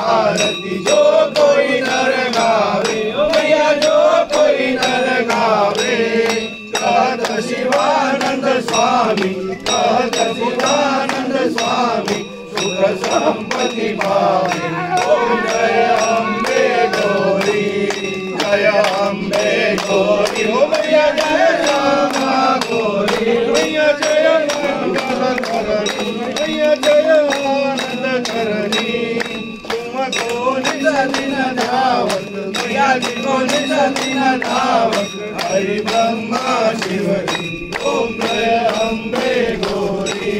आरती जो कोई नर गा जिको निशदिन धावक हरि ब्रह्मा शिवरी ओम जय अम्बे गौरी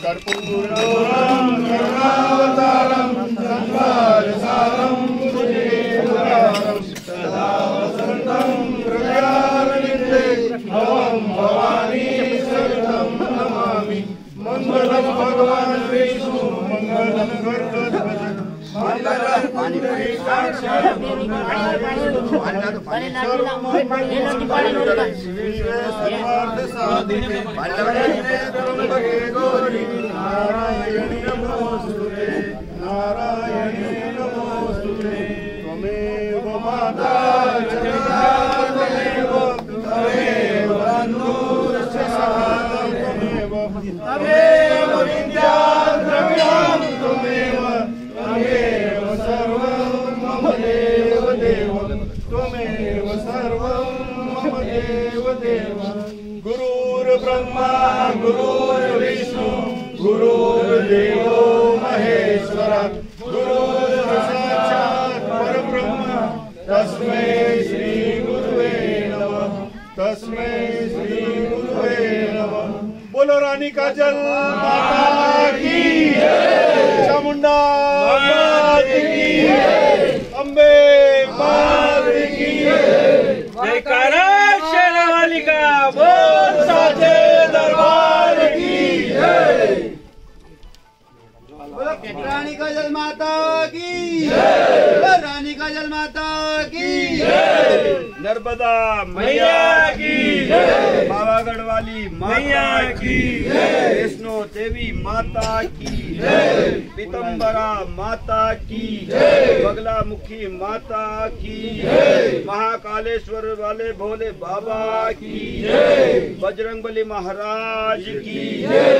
कर्पूरगौरं करुणावतारं संसारसारं भुजगेन्द्रहारं सदा वसन्तं हृदयारविन्दे भवं भवानी सहितं नमामि मंगलं भगवान् विष्णु मंगलं गरुडध्वज मंगलं पुण्डरीकाक्ष नारायणी नमोस्तुते नारायणी नमोस्तुते त्वमेव माता जगता त्वमेव त्वमेव बन्धुश्च त्वमेव त्वमेव विद्या द्रव्यं त्वमेव त्वमेव सर्वं मम देव देव त्वमेव सर्वं मम देव देव गुरुर्ब्रह्मा गुरुर्विष्णु गुरुर्देवो महेश्वरः गुरुर्साक्षात् परब्रह्म तस्मै श्री गुरुवे नमः तस्मै श्री गुरुवे नमः। बोलो रानी काजल माता की जय, चामुंडा माता की जय, अम्बे माता की जय। जयकारा शेरावाली का बोल साचे दरबार की जय। रानी काजल माता की जय, रानी काजल माता की जय, नर्मदा मैया की जय, पावागढ़ वाली मैया की जय, वैष्णो देवी माता की जय, पीतम्बरा माता की जय, बगलामुखी माता की जय, महाकालेश्वर वाले भोले बाबा की जय, बजरंगबली महाराज की जय।